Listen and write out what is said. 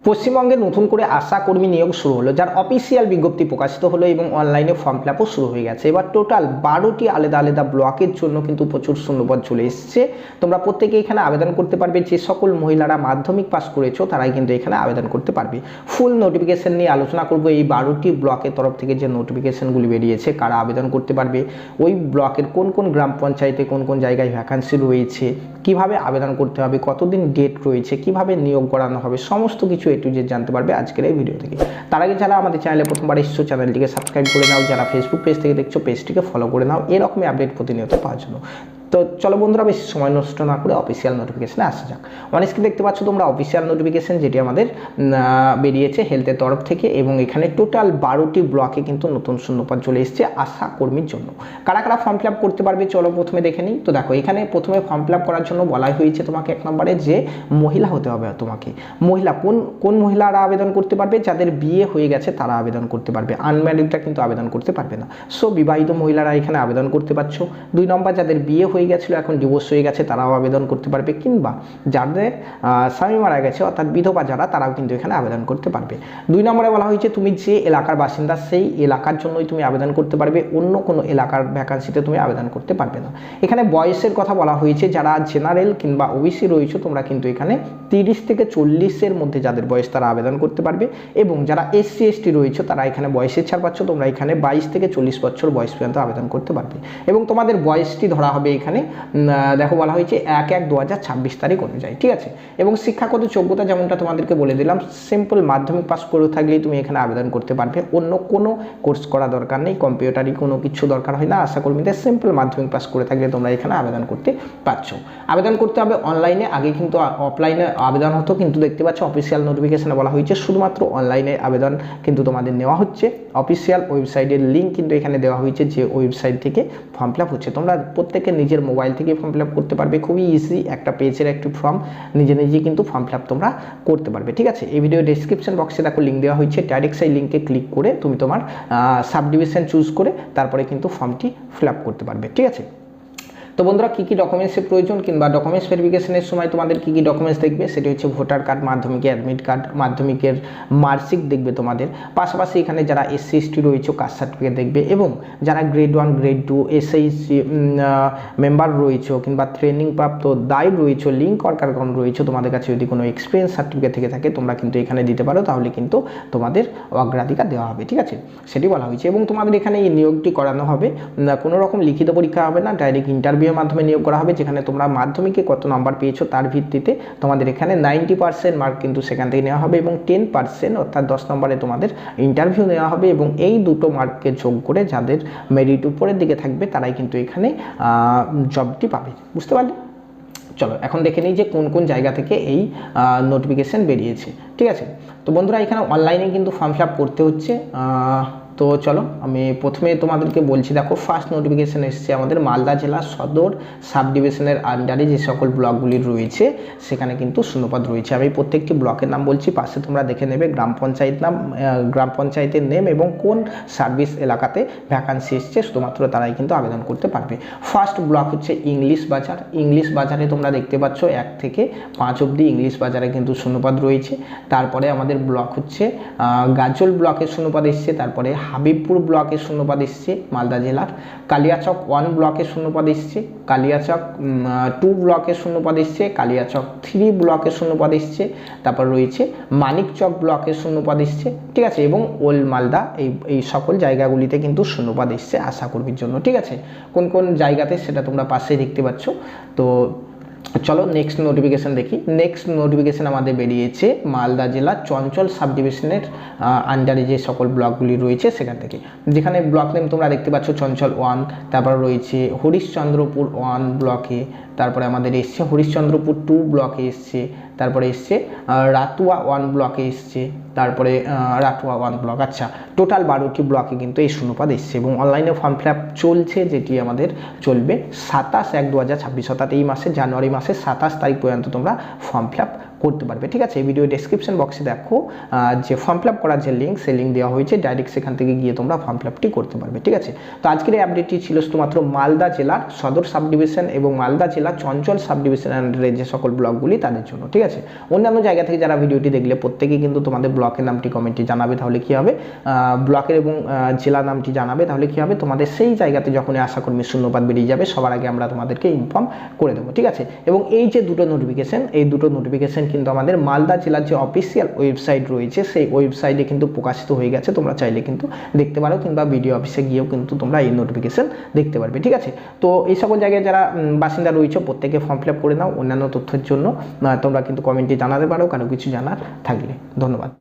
পশ্চিমবঙ্গে নতুন করে আশা কর্মী নিয়োগ শুরু হলো, যার অফিসিয়াল বিজ্ঞপ্তি প্রকাশিত হলো এবং অনলাইনে ফর্ম ফিল আপও শুরু হয়ে গেছে। এবার টোটাল 12টি আলাদা আলাদা ব্লকের জন্য কিন্তু প্রচুর শূন্যপদ চলে এসেছে। তোমরা প্রত্যেকে এখানে আবেদন করতে পারবে। যে সকল মহিলারা মাধ্যমিক পাস করেছো তারাই কিন্তু এখানে আবেদন করতে পারবে। ফুল নোটিফিকেশন নিয়ে আলোচনা করব। এই 12টি ব্লকের তরফ থেকে যে নোটিফিকেশনগুলি বেরিয়েছে, কারা আবেদন করতে পারবে, ওই ব্লকের কোন কোন গ্রাম পঞ্চায়েতে কোন কোন জায়গায় ভ্যাকান্সি রয়েছে, কিভাবে আবেদন করতে হবে, কতদিন ডেট রয়েছে, কিভাবে নিয়োগ করানো হবে, সমস্ত কিছু এ টু জেড জানতে পারবে আজকের এই ভিডিও থেকে। তার আগে যারা আমাদের চ্যানেলে প্রথমবার এসেছো চ্যানেলটিকে সাবস্ক্রাইব করে নাও, যারা ফেসবুক পেজ থেকে দেখছো পেজটিকে ফলো করে নাও এরকমই আপডেট প্রতিনিয়ত পাওয়ার জন্য। তো চলো বন্ধুরা, বেশি সময় নষ্ট না করে অফিসিয়াল নোটিফিকেশনে আসা যাক। অনেককে দেখতে পাচ্ছ তোমরা অফিসিয়াল নোটিফিকেশন, যেটি আমাদের বেরিয়েছে হেলথের তরফ থেকে, এবং এখানে টোটাল 12টি ব্লকে কিন্তু নতুন শূন্যপদ চলে এসেছে আশা কর্মীর জন্য। কারা কারা ফর্ম ফিল আপ করতে পারবে চলো প্রথমে দেখে নিই। তো দেখো, এখানে প্রথমে ফর্ম ফিল আপ করার জন্য বলা হয়েছে তোমাকে এক নম্বরে যে মহিলা হতে হবে। তোমাকে মহিলা কোন মহিলারা আবেদন করতে পারবে? যাদের বিয়ে হয়ে গেছে তারা আবেদন করতে পারবে, আনম্যারিডরা কিন্তু আবেদন করতে পারবে না। সো বিবাহিত মহিলারা এখানে আবেদন করতে পারছো। 2 নম্বর, যাদের বিয়ে হয়ে গেছিলো এখন ডিভোর্স হয়ে গেছে তারাও আবেদন করতে পারবে, কিংবা যাদের স্বামী মারা গেছে অর্থাৎ বিধবা যারা, তারাও কিন্তু এখানে আবেদন করতে পারবে। 2 নম্বরে বলা হয়েছে তুমি যে এলাকার বাসিন্দা সেই এলাকার জন্যই তুমি আবেদন করতে পারবে, অন্য কোনো এলাকার ভ্যাকান্সিতে তুমি আবেদন করতে পারবে না। এখানে বয়সের কথা বলা হয়েছে, যারা জেনারেল কিংবা ওবিসি রয়েছে তোমরা কিন্তু এখানে 30 থেকে 40-এর মধ্যে যাদের বয়স তারা আবেদন করতে পারবে, এবং যারা SC ST রয়েছে তারা এখানে বয়সের ছাড় পাচ্ছ, তোমরা এখানে 22 থেকে 40 বছর বয়স পর্যন্ত আবেদন করতে পারবে। এবং তোমাদের বয়সটি ধরা হবে এখানে দেখো বলা হয়েছে 1/1/2026 তারিখ অনুযায়ী, ঠিক আছে। এবং শিক্ষাগত যোগ্যতা যেমনটা তোমাদেরকে বলে দিলাম, সিম্পল মাধ্যমিক পাস করে থাকলেই তুমি এখানে আবেদন করতে পারবে, অন্য কোনো কোর্স করা দরকার নেই, কম্পিউটারি কোনো কিছু দরকার হয় না। আশা কর্মীদের সিম্পল মাধ্যমিক পাস করে থাকলে তোমরা এখানে আবেদন করতে পারছো। আবেদন করতে হবে অনলাইনে, আগে কিন্তু অফলাইনে আবেদন হতো, কিন্তু দেখতে পাচ্ছ অফিসিয়াল নোটিফিকেশনে বলা হয়েছে শুধুমাত্র অনলাইনে আবেদন কিন্তু তোমাদের নেওয়া হচ্ছে। অফিসিয়াল ওয়েবসাইটের লিঙ্ক কিন্তু এখানে দেওয়া হয়েছে, যে ওয়েবসাইট থেকে ফর্ম ফিল আপ হচ্ছে। তোমরা প্রত্যেকে নিজের মোবাইল থেকে ফর্ম ফিল আপ করতে পারবে, খুবই ইজি, একটা পেজের একটি ফর্ম নিজে কিন্তু ফর্ম ফিল আপ তোমরা করতে পারবে, ঠিক আছে। এই ভিডিও ডেসক্রিপশন বক্সে দেখো লিঙ্ক দেওয়া হয়েছে, ডাইরেক্ট সেই লিঙ্কে ক্লিক করে তুমি তোমার সাব ডিভিশন চুজ করে তারপরে কিন্তু ফর্মটি ফিল আপ করতে পারবে, ঠিক আছে। তো বন্ধুরা, কী কী ডকুমেন্টসের প্রয়োজন কিংবা ডকুমেন্টস ভেরিফিকেশনের সময় তোমাদের কী কী ডকুমেন্টস দেখবে, সেটি হচ্ছে ভোটার কার্ড, মাধ্যমিকের অ্যাডমিট কার্ড, মাধ্যমিকের মার্কশিট দেখবে তোমাদের। পাশাপাশি এখানে যারা SC ST রয়েছে কাস্ট সার্টিফিকেট দেখবে, এবং যারা গ্রেড 1 গ্রেড 2 SHG মেম্বার রয়েছে কিংবা ট্রেনিং প্রাপ্ত দায় রয়েছে, লিঙ্ক ওয়ার্কারগণ রয়েছে, তোমাদের কাছে যদি কোনো এক্সপিরিয়েন্স সার্টিফিকেট থেকে থাকে তোমরা কিন্তু এখানে দিতে পারো, তাহলে কিন্তু তোমাদের অগ্রাধিকার দেওয়া হবে, ঠিক আছে। সেটি বলা হয়েছে। এবং তোমাদের এখানে এই নিয়োগটি করানো হবে, কোনো রকম লিখিত পরীক্ষা হবে না, ডাইরেক্ট ইন্টারভিউ মাধ্যমে নিয়োগ করা হবে, যেখানে তোমরা মাধ্যমিকে কত নাম্বার পেয়েছো তার ভিত্তিতে তোমাদের এখানে 90% মার্ক কিন্তু সেখান থেকে নেওয়া হবে, এবং 10% অর্থাৎ 10 নম্বরে তোমাদের ইন্টারভিউ নেওয়া হবে, এবং এই দুটো মার্ককে যোগ করে যাদের মেরিট উপরের দিকে থাকবে তারাই কিন্তু এখানে জবটি পাবে, বুঝতে পারলে। চলো এখন দেখে নিই যে কোন কোন জায়গা থেকে এই নোটিফিকেশন বেরিয়েছে, ঠিক আছে। তো বন্ধুরা, এখানে অনলাইনে কিন্তু ফর্ম ফিল আপ করতে হচ্ছে। তো চলো আমি প্রথমে তোমাদেরকে বলছি, দেখো ফার্স্ট নোটিফিকেশন এসেছে আমাদের মালদা জেলা সদর সাব ডিভিশনের আন্ডারে যে সকল ব্লকগুলি রয়েছে সেখানে কিন্তু শূন্যপদ রয়েছে। আমি প্রত্যেকটি ব্লকের নাম বলছি, পাশে তোমরা দেখে নেবে গ্রাম পঞ্চায়েত নাম, গ্রাম পঞ্চায়েতের নেম এবং কোন সার্ভিস এলাকাতে ভ্যাকান্সি এসছে, শুধুমাত্র তারাই কিন্তু আবেদন করতে পারবে। ফার্স্ট ব্লক হচ্ছে ইংলিশ বাজার। ইংলিশ বাজারে তোমরা দেখতে পাচ্ছ 1 থেকে 5 অবধি ইংলিশ বাজারে কিন্তু শূন্যপদ রয়েছে। তারপরে আমাদের ব্লক হচ্ছে গাজল ব্লকের শূন্যপদ এসছে, তারপরে হাবিবপুর ব্লকের শূন্যপদ এসছে মালদা জেলার, কালিয়াচক 1 ব্লকের শূন্যপদ এসছে, কালিয়াচক 2 ব্লকের শূন্যপদ এসছে, কালিয়াচক 3 ব্লকের শূন্যপদ এসছে, তারপর রয়েছে মানিকচক ব্লকের শূন্যপদ এসছে, ঠিক আছে। এবং ওল্ড মালদা এই সকল জায়গাগুলিতে কিন্তু শূন্যপদ এসছে আশা কর্মীর জন্য, ঠিক আছে। কোন কোন জায়গাতে সেটা তোমরা পাশে দেখতে পাচ্ছ। তো চলো নেক্সট নোটিফিকেশন দেখি। নেক্সট নোটিফিকেশন আমাদের বেরিয়েছে মালদা জেলা চঞ্চল সাব ডিভিশনের আন্ডারে যে সকল ব্লকগুলি রয়েছে সেখান থেকে, যেখানে ব্লক নেম তোমরা দেখতে পাচ্ছ চঞ্চল 1, তারপর রয়েছে হরিশ্চন্দ্রপুর 1 ব্লকে, তারপরে আমাদের এসছে হরিশ্চন্দ্রপুর 2 ব্লকে এসছে, তারপরে এসছে রাতুয়া 1 ব্লকে এসছে, তারপরে রাতুয়া 1 ব্লক। আচ্ছা, টোটাল 12টি ব্লকে কিন্তু এই শূন্যপদ এসছে, এবং অনলাইনে ফর্ম ফিল আপ চলছে, যেটি আমাদের চলবে 27/1/2026 অর্থাৎ এই মাসে জানুয়ারি মাসে 27 তারিখ পর্যন্ত তোমরা ফর্ম ফিল আপ করতে পারবে। ঠিক আছে, এই ভিডিও ডেসক্রিপশন বক্সে দেখো যে ফর্ম ফিল আপ করার যে লিঙ্ক, সেই লিঙ্ক দেওয়া হয়েছে, ডাইরেক্ট সেখান থেকে গিয়ে তোমরা ফর্ম ফিল আপটি করতে পারবে। ঠিক আছে, তো আজকের এই আপডেটটি ছিল শুধুমাত্র মালদা জেলার সদর সাব ডিভিশন এবং মালদা জেলা চঞ্চল সাব ডিভিশন আন্ডারে যে সকল ব্লকগুলি তাদের জন্য। ঠিক আছে, অন্যান্য জায়গা থেকে যারা ভিডিওটি দেখলে প্রত্যেকেই কিন্তু তোমাদের ব্লকের নামটি কমেন্টে জানাবে, তাহলে কি হবে ব্লকের এবং জেলা নামটি জানাবে, তাহলে কি হবে তোমাদের সেই জায়গাতে যখনই আশাকর্মী শূন্যপদ বেরিয়ে যাবে সবার আগে আমরা তোমাদেরকে ইনফর্ম করে দেবো। ঠিক আছে, এবং এই যে দুটো নোটিফিকেশন, এই দুটো নোটিফিকেশন কিন্তু আমাদের মালদা জেলার যে অফিসিয়াল ওয়েবসাইট রয়েছে সেই ওয়েবসাইটে কিন্তু প্রকাশিত হয়ে গেছে, তোমরা চাইলে কিন্তু দেখতে পারো, কিংবা বিডিও অফিসে গিয়েও কিন্তু তোমরা এই নোটিফিকেশন দেখতে পারবে। ঠিক আছে, তো এই সকল জায়গায় যারা বাসিন্দা রয়েছে প্রত্যেকে ফর্ম ফিল আপ করে নাও। অন্যান্য তথ্যের জন্য তোমরা কিন্তু কমেন্টে জানাতে পারো কারো কিছু জানার থাকলে। ধন্যবাদ।